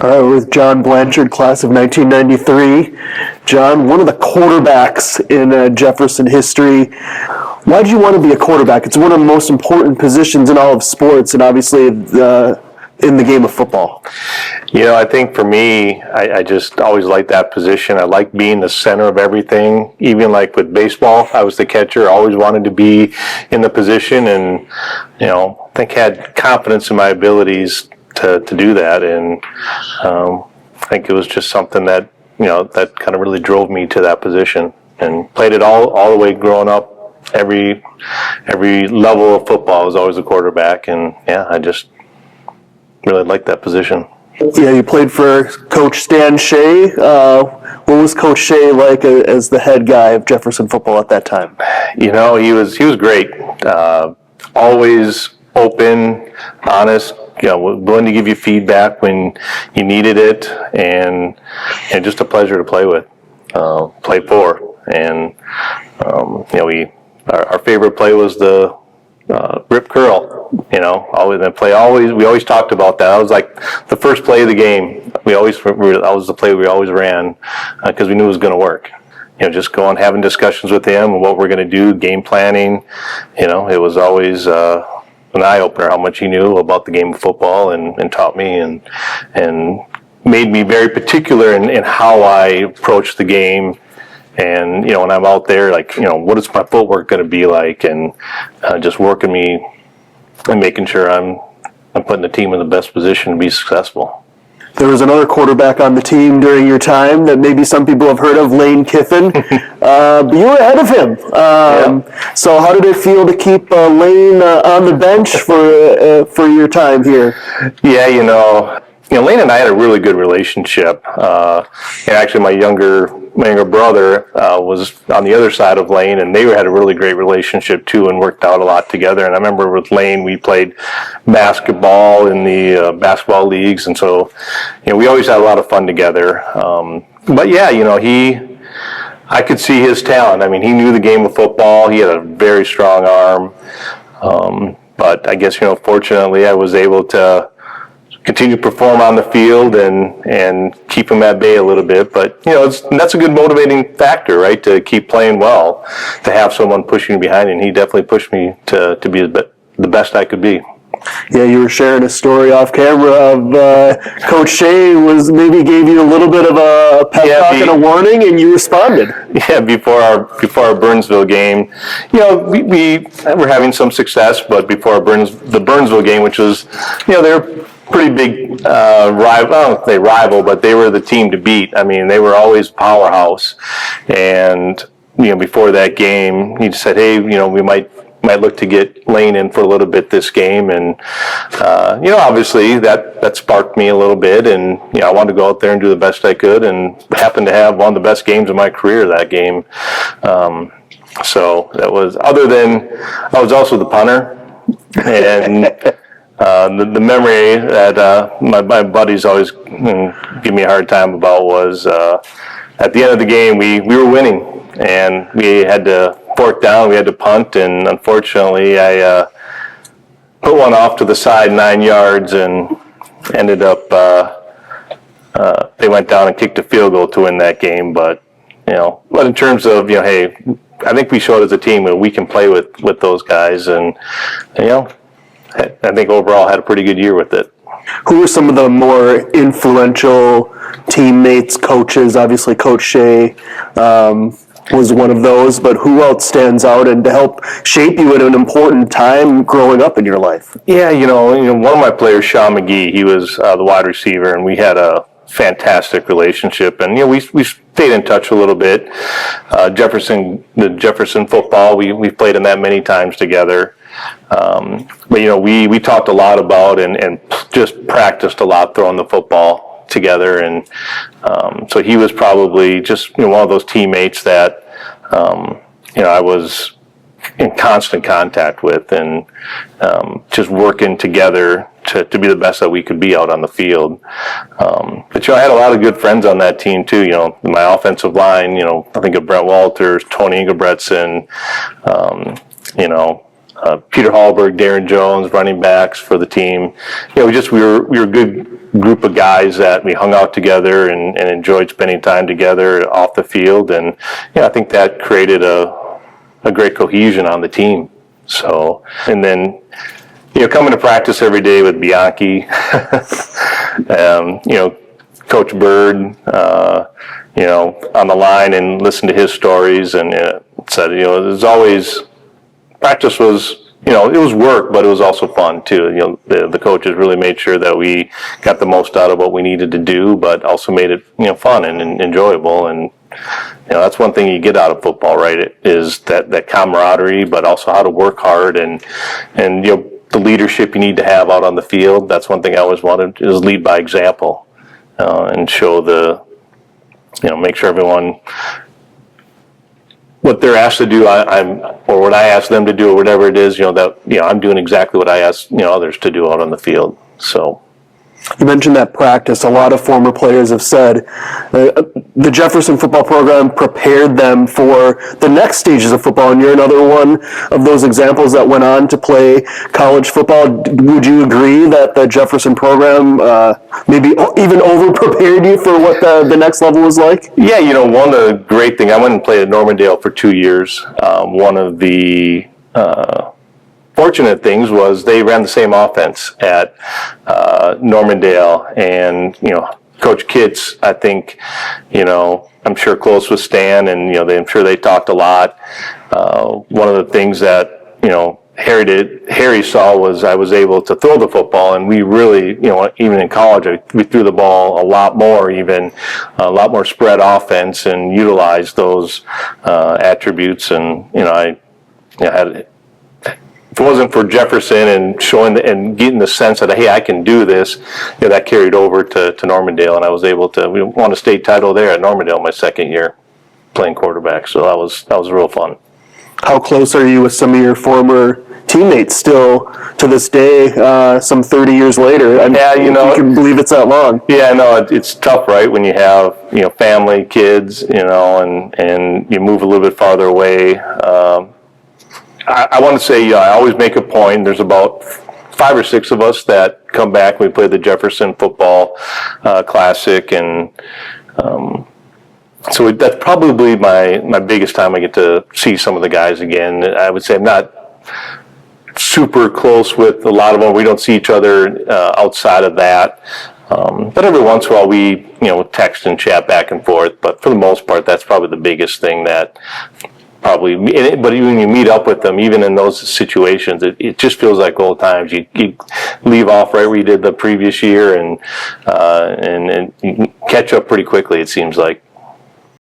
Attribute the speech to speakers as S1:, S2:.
S1: All right, with John Blanchard, class of 1993. John, one of the quarterbacks in Jefferson history. Why did you want to be a quarterback? It's one of the most important positions in all of sports, and obviously in the game of football.
S2: I think for me, I just always liked that position. I like being the center of everything. Even like with baseball, I was the catcher. I always wanted to be in the position, and I think had confidence in my abilities to do that. And I think it was just something that that kind of really drove me to that position, and played it all the way growing up. Every level of football was always a quarterback, and I just really liked that position.
S1: Yeah, you played for Coach Stan Shea. What was Coach Shea like as the head guy of Jefferson football at that time?
S2: He was great. Always open, honest. Willing to give you feedback when you needed it, and just a pleasure to play with, play for. And our favorite play was the rip curl. We always talked about that. That was like the first play of the game. That was the play we always ran because we knew it was going to work. Just going, having discussions with him and what we're going to do, game planning. It was always an eye-opener how much he knew about the game of football, and taught me and made me very particular in how I approach the game. And when I'm out there, what is my footwork going to be like, and just working me and making sure I'm putting the team in the best position to be successful.
S1: There was another quarterback on the team during your time that maybe some people have heard of, Lane Kiffin, but you were ahead of him. So how did it feel to keep Lane on the bench for your time here?
S2: Yeah, Lane and I had a really good relationship. And actually, my younger brother was on the other side of Lane, and they had a really great relationship too, and worked out a lot together. And I remember with Lane, we played basketball in the basketball leagues, and so we always had a lot of fun together. But yeah, I could see his talent. I mean, he knew the game of football. He had a very strong arm. But I guess fortunately, I was able to continue to perform on the field and keep him at bay a little bit. But that's a good motivating factor, right? To keep playing well, to have someone pushing you behind you. And he definitely pushed me to be the best I could be.
S1: Yeah, you were sharing a story off camera of Coach Shea maybe gave you a little bit of a pep talk and a warning, and you responded.
S2: Yeah, before our Burnsville game, we were having some success, but before the Burnsville game, which was, they're pretty big rival. I don't know if they rival, but they were the team to beat. I mean, they were always powerhouse. And before that game, he said, "Hey, we might look to get Lane in for a little bit this game." And obviously that sparked me a little bit, and I wanted to go out there and do the best I could, and happened to have one of the best games of my career that game. So that was, other than I was also the punter, and the memory that my buddies always give me a hard time about was at the end of the game, we were winning, and we had to fork down, we had to punt, and unfortunately I put one off to the side 9 yards, and ended up they went down and kicked a field goal to win that game. But in terms of hey, I think we showed as a team that we can play with those guys, and I think overall had a pretty good year with it.
S1: Who were some of the more influential teammates, coaches? Obviously, Coach Shea was one of those, but who else stands out and to help shape you at an important time growing up in your life? Yeah,
S2: one of my players, Sean McGee, he was the wide receiver, and we had a fantastic relationship, and we stayed in touch a little bit. The Jefferson football, we played in that many times together. But we talked a lot about and just practiced a lot throwing the football together, and so he was probably just one of those teammates that I was in constant contact with, and just working together to be the best that we could be out on the field. But I had a lot of good friends on that team too. My offensive line. I think of Brent Walters, Tony Engelbretson. Peter Hallberg, Darren Jones, running backs for the team. You know, we were a good group of guys that we hung out together and enjoyed spending time together off the field, and I think that created a great cohesion on the team. So, and then coming to practice every day with Bianchi, Coach Bird, on the line, and listen to his stories, and said, there's always, practice was, it was work, but it was also fun too. The coaches really made sure that we got the most out of what we needed to do, but also made it, fun and enjoyable. And, that's one thing you get out of football, right? It is that camaraderie, but also how to work hard and the leadership you need to have out on the field. That's one thing I always wanted, is lead by example, and show make sure everyone, what they're asked to do, or what I ask them to do, or whatever it is, I'm doing exactly what I ask, others to do out on the field. So.
S1: You mentioned that practice. A lot of former players have said the Jefferson football program prepared them for the next stages of football, and you're another one of those examples that went on to play college football. Would you agree that the Jefferson program maybe even over-prepared you for what the next level was like?
S2: Yeah, one of the great things, I went and played at Normandale for 2 years. One of the fortunate things was they ran the same offense at Normandale, and Coach Kitts, I think, I'm sure close with Stan, and I'm sure they talked a lot. One of the things that Harry saw was I was able to throw the football, and we really, even in college, we threw the ball a lot more, even a lot more spread offense, and utilized those attributes. And I had. If it wasn't for Jefferson and showing and getting the sense that, hey, I can do this, that carried over to Normandale, and I was able to. We won a state title there at Normandale my second year playing quarterback, so that was real fun.
S1: How close are you with some of your former teammates still to this day, some 30 years later?
S2: Yeah,
S1: you can believe it's that long.
S2: Yeah, no, it's tough, right, when you have family, kids, and you move a little bit farther away. I want to say, I always make a point. There's about 5 or 6 of us that come back. We play the Jefferson Football Classic, and so that's probably my biggest time I get to see some of the guys again. I would say I'm not super close with a lot of them. We don't see each other outside of that. But every once in a while we, text and chat back and forth. But for the most part, that's probably the biggest thing that probably, but when you meet up with them, even in those situations, it just feels like old times. You leave off right where you did the previous year, and you catch up pretty quickly, it seems like.